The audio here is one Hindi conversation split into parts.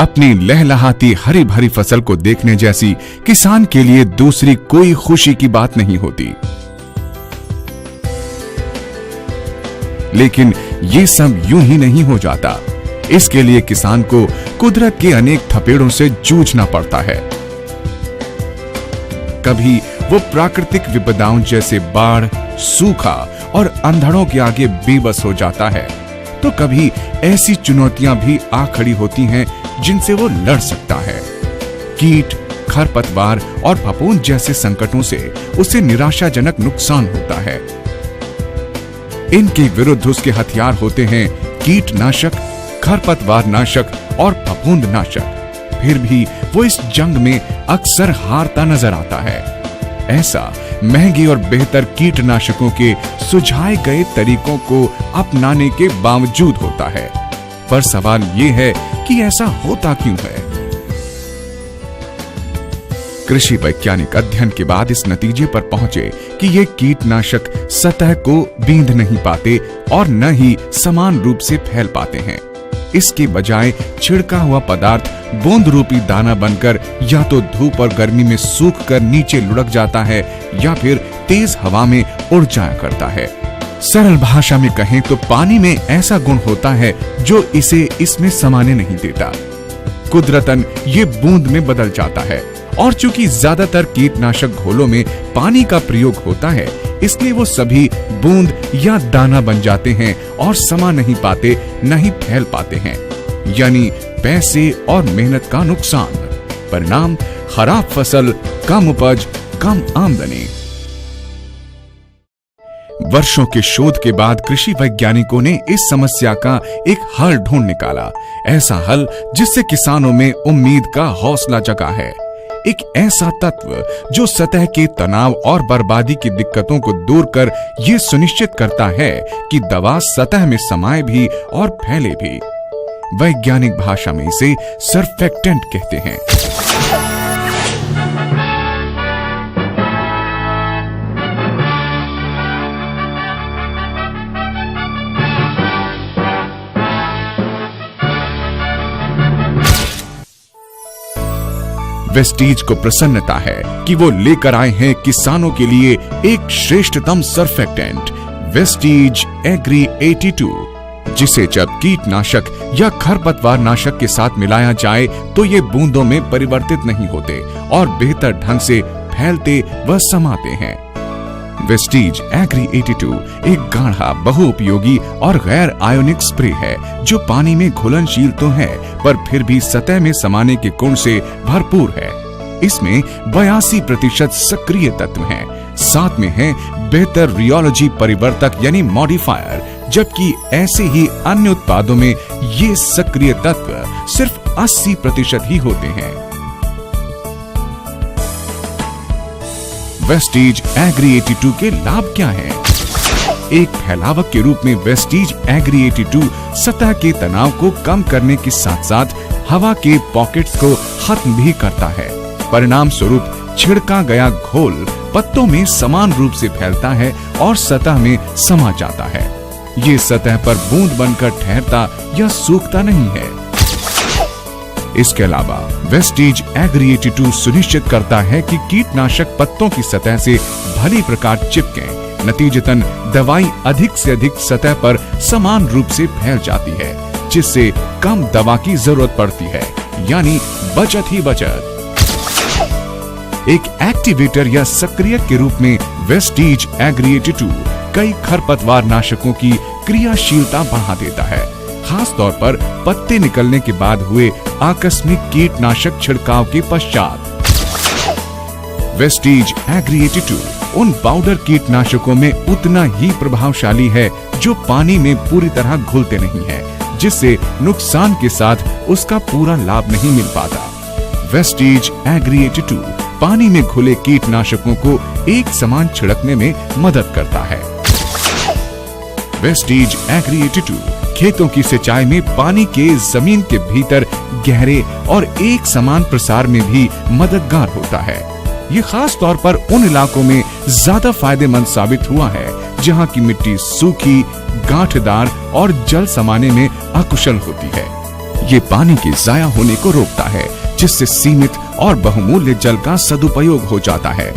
अपनी लहलहाती हरी भरी फसल को देखने जैसी किसान के लिए दूसरी कोई खुशी की बात नहीं होती। लेकिन ये सब यूं ही नहीं हो जाता। इसके लिए किसान को कुदरत के अनेक थपेड़ों से जूझना पड़ता है। कभी वो प्राकृतिक विपदाओं जैसे बाढ़, सूखा और अंधड़ों के आगे बेबस हो जाता है, तो कभी ऐसी चुनौतियां भी आ खड़ी होती हैं जिनसे वो लड़ सकता है। कीट, खरपतवार और फफूंद जैसे संकटों से उसे निराशाजनक नुकसान होता है। इनके विरुद्ध उसके हथियार होते हैं कीटनाशक, खरपतवार नाशक और फफूंद नाशक। फिर भी वो इस जंग में अक्सर हारता नजर आता है। ऐसा महंगे और बेहतर कीटनाशकों के सुझाए गए तरीकों को अपनाने के बावजूद होता है। पर सवाल ये है कि ऐसा होता क्यों है? कृषि वैज्ञानिक अध्ययन के बाद इस नतीजे पर पहुंचे कि ये कीटनाशक सतह को बींध नहीं पाते और न ही समान रूप से फैल पाते हैं। इसके बजाय छिड़का हुआ पदार्थ बूंद रूपी दाना बनकर या तो धूप और गर्मी में सूख कर नीचे लुढ़क जाता है या फिर तेज हवा में उड़ जाया करता है। सरल भाषा में कहें तो पानी में ऐसा गुण होता है जो इसे इसमें समाने नहीं देता। कुदरतन ये बूंद में बदल जाता है। और चूंकि ज्यादातर कीटनाशक घोलों में पानी का प्रयोग होता है, इसलिए वो सभी बूंद या दाना बन जाते हैं और समा नहीं पाते, नहीं फैल पाते हैं। यानी पैसे और मेहनत का नुकसान। परिणाम खराब फसल, कम उपज, कम आमदनी। वर्षों के शोध के बाद कृषि वैज्ञानिकों ने इस समस्या का एक हल ढूंढ निकाला। ऐसा हल जिससे किसानों में उम्मीद का हौसला जगा है। एक ऐसा तत्व जो सतह के तनाव और बर्बादी की दिक्कतों को दूर कर ये सुनिश्चित करता है कि दवा सतह में समाये भी और फैले भी। वैज्ञानिक भाषा में इसे सरफेक्टेंट कहते हैं। वेस्टीज को प्रसन्नता है कि वो लेकर आए हैं किसानों के लिए एक श्रेष्ठतम सरफेक्टेंट, वेस्टीज एग्री 82, जिसे जब कीटनाशक या खरपतवार नाशक के साथ मिलाया जाए तो ये बूंदों में परिवर्तित नहीं होते और बेहतर ढंग से फैलते व समाते हैं। वेस्टीज एग्री 82 एक गाढ़ा, बहुउपयोगी और गैर आयोनिक स्प्रे है जो पानी में घुलनशील तो है पर फिर भी सतह में समाने के गुण से भरपूर है। इसमें 82% सक्रिय तत्व हैं। साथ में है बेहतर रियोलॉजी परिवर्तक यानी मॉडिफायर, जबकि ऐसे ही अन्य उत्पादों में ये सक्रिय तत्व सिर्फ 80% ही होते हैं। वेस्टीज एग्री 82 के लाभ क्या हैं? एक फैलावक के रूप में वेस्टीज एग्री 82 सतह के तनाव को कम करने के साथ साथ हवा के पॉकेट्स को खत्म भी करता है। परिणाम स्वरूप छिड़का गया घोल पत्तों में समान रूप से फैलता है और सतह में समा जाता है। ये सतह पर बूंद बनकर ठहरता या सूखता नहीं है। इसके अलावा वेस्टीज एग्री 82 सुनिश्चित करता है कि कीटनाशक पत्तों की सतह से भली प्रकार चिपके। नतीजतन दवाई अधिक से अधिक सतह पर समान रूप से फैल जाती है, जिससे कम दवा की जरूरत पड़ती है, यानी बचत ही बचत। एक एक्टिवेटर या सक्रियक के रूप में वेस्टीज एग्री 82 कई खरपतवार नाशकों की क्रियाशीलता बढ़ा देता है, खास तौर पर पत्ते निकलने के बाद हुए आकस्मिक कीटनाशक छिड़काव के पश्चात। वेस्टीज एग्री 82 उन पाउडर कीटनाशकों में उतना ही प्रभावशाली है जो पानी में पूरी तरह घुलते नहीं है, जिससे नुकसान के साथ उसका पूरा लाभ नहीं मिल पाता। वेस्टीज एग्री 82 पानी में घुले कीटनाशकों को एक समान छिड़कने में मदद करता है। वेस्टीज एग्री 82 खेतों की सिंचाई में पानी के जमीन के भीतर गहरे और एक समान प्रसार में भी मददगार होता है। ये खास तौर पर उन इलाकों में ज्यादा फायदेमंद साबित हुआ है जहां की मिट्टी सूखी, गांठदार और जल समाने में अकुशल होती है। ये पानी के जाया होने को रोकता है, जिससे सीमित और बहुमूल्य जल का सदुपयोग हो जाता है।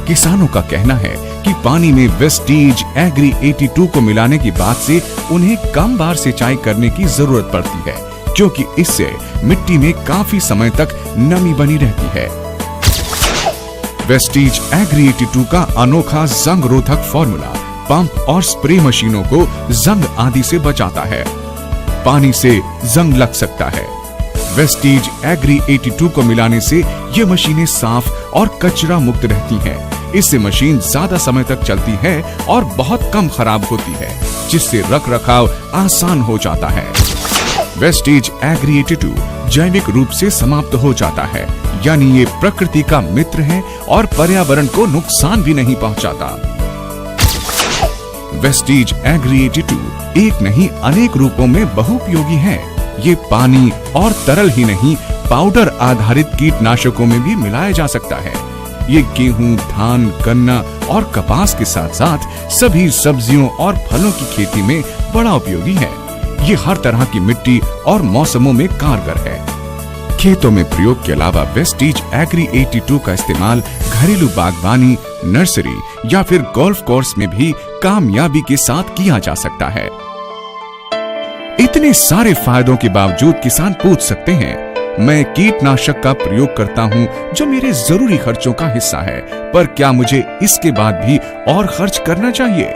किसानों का कहना है कि पानी में वेस्टीज एग्री 82 को मिलाने के बाद से उन्हें कम बार सिंचाई करने की जरूरत पड़ती है, क्योंकि इससे मिट्टी में काफी समय तक नमी बनी रहती है। वेस्टीज एग्री 82 का अनोखा जंग रोधक फॉर्मूला पंप और स्प्रे मशीनों को जंग आदि से बचाता है। पानी से जंग लग सकता है। वेस्टीज एग्री 82 को मिलाने से ये मशीनें साफ और कचरा मुक्त रहती हैं। इससे मशीन ज्यादा समय तक चलती है और बहुत कम खराब होती है, जिससे रखरखाव आसान हो जाता है। वेस्टीज एग्री 82 जैविक रूप से समाप्त हो जाता है, यानी ये प्रकृति का मित्र है और पर्यावरण को नुकसान भी नहीं पहुंचाता। वेस्टीज एग्री 82 एक नहीं अनेक रूपों में बहुउपयोगी है। ये पानी और तरल ही नहीं, पाउडर आधारित कीटनाशकों में भी मिलाया जा सकता है। ये गेहूं, धान, गन्ना और कपास के साथ साथ सभी सब्जियों और फलों की खेती में बड़ा उपयोगी है। ये हर तरह की मिट्टी और मौसमों में कारगर है। खेतों में प्रयोग के अलावा वेस्टीज एग्री 82 का इस्तेमाल घरेलू बागवानी, नर्सरी या फिर गोल्फ कोर्स में भी कामयाबी के साथ किया जा सकता है। इतने सारे फायदों के बावजूद किसान पूछ सकते हैं, मैं कीटनाशक का प्रयोग करता हूं जो मेरे जरूरी खर्चों का हिस्सा है, पर क्या मुझे इसके बाद भी और खर्च करना चाहिए?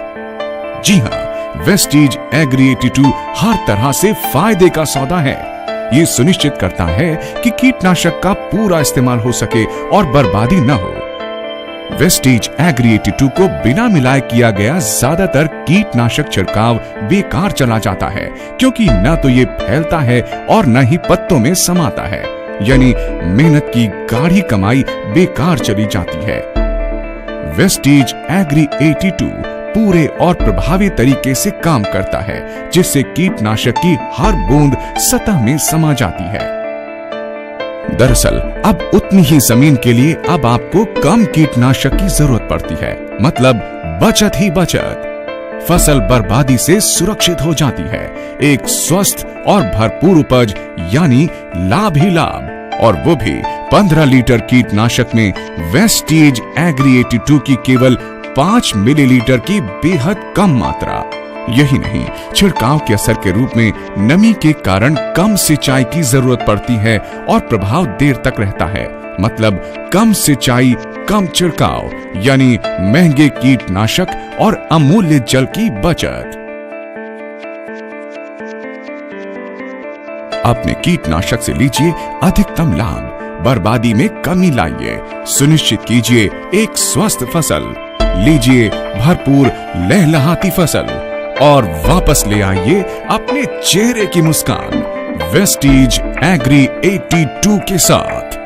जी हाँ, वेस्टीज एग्री 82 हर तरह से फायदे का सौदा है। ये सुनिश्चित करता है कि कीटनाशक का पूरा इस्तेमाल हो सके और बर्बादी न हो। वेस्टीज एग्री 82 को बिना मिलाए किया गया ज्यादातर कीटनाशक छिड़काव बेकार चला जाता है, क्योंकि न तो ये फैलता है और न ही पत्तों में समाता है, यानी मेहनत की गाढ़ी कमाई बेकार चली जाती है। वेस्टीज एग्री 82 पूरे और प्रभावी तरीके से काम करता है, जिससे कीटनाशक की हर बूंद सतह में समा जाती है। दरअसल अब उतनी ही जमीन के लिए अब आपको कम कीटनाशक की जरूरत पड़ती है, मतलब बचत ही बचत। फसल बर्बादी से सुरक्षित हो जाती है। एक स्वस्थ और भरपूर उपज, यानी लाभ ही लाभ, और वो भी 15 लीटर कीटनाशक में वेस्टीज एग्री 82 की केवल 5 मिलीलीटर की बेहद कम मात्रा। यही नहीं, छिड़काव के असर के रूप में नमी के कारण कम सिंचाई की जरूरत पड़ती है और प्रभाव देर तक रहता है, मतलब कम सिंचाई, कम छिड़काव, यानी महंगे कीटनाशक और अमूल्य जल की बचत। अपने कीटनाशक से लीजिए अधिकतम लाभ, बर्बादी में कमी लाइए, सुनिश्चित कीजिए एक स्वस्थ फसल, लीजिए भरपूर लहलहाती फसल और वापस ले आइए अपने चेहरे की मुस्कान वेस्टीज एग्री 82 के साथ।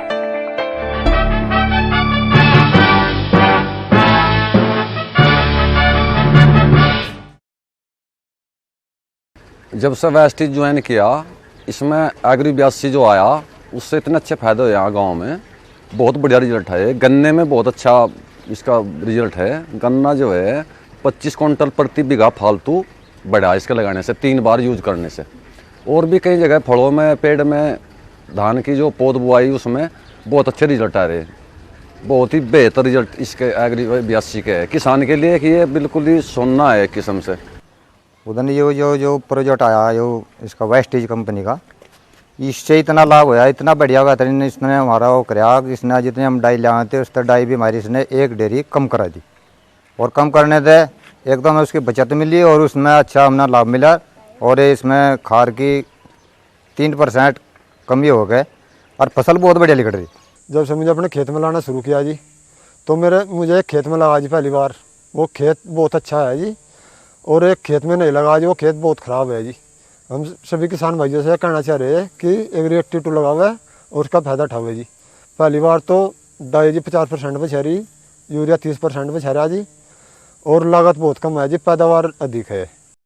जब से वेस्टीज ज्वाइन किया, इसमें एग्री 82 जो आया, उससे इतने अच्छे फायदे हुए यहाँ गांव में। बहुत बढ़िया रिजल्ट है। गन्ने में बहुत अच्छा इसका रिजल्ट है। गन्ना जो है 25 क्विंटल प्रति बीघा फालतू बढ़ा इसके लगाने से, 3 बार यूज करने से। और भी कई जगह फलों में, पेड़ में, धान की जो पौध बुआई, उसमें बहुत अच्छे रिजल्ट आ रहे हैं। बहुत ही बेहतर रिजल्ट इसके एग्री 82 के है किसान के लिए, कि ये बिल्कुल ही सोना है एक किस्म से। उधर ये जो प्रोजेक्ट आया जो इसका वेस्टीज कंपनी का, इससे इतना लाभ होया, इतना बढ़िया हुआ था। इसने हमारा वो कराया, इसने जितने हम डाई ले आए थे उस डाई भी हमारी इसने 1 डेयरी कम करा दी, और कम करने से एकदम उसकी बचत मिली और उसमें अच्छा हमने लाभ मिला। और इसमें खाद की 3% कमी हो गए और फसल बहुत बढ़िया निकल रही। जब से मुझे अपने खेत में लाना शुरू किया जी, तो मुझे खेत में लगा जी पहली बार। वो खेत बहुत अच्छा है जी, और एक खेत में नहीं लगा जी, वो खेत बहुत ख़राब है जी। हम सभी किसान भाइयों से कहना चाह रहे हैं कि एग्री 82 लगा हुआ है और उसका फ़ायदा उठाओ जी। पहली बार तो डाई जी 50% पे छरी, यूरिया 30% पे छरा जी, और लागत बहुत कम है जी, पैदावार अधिक है।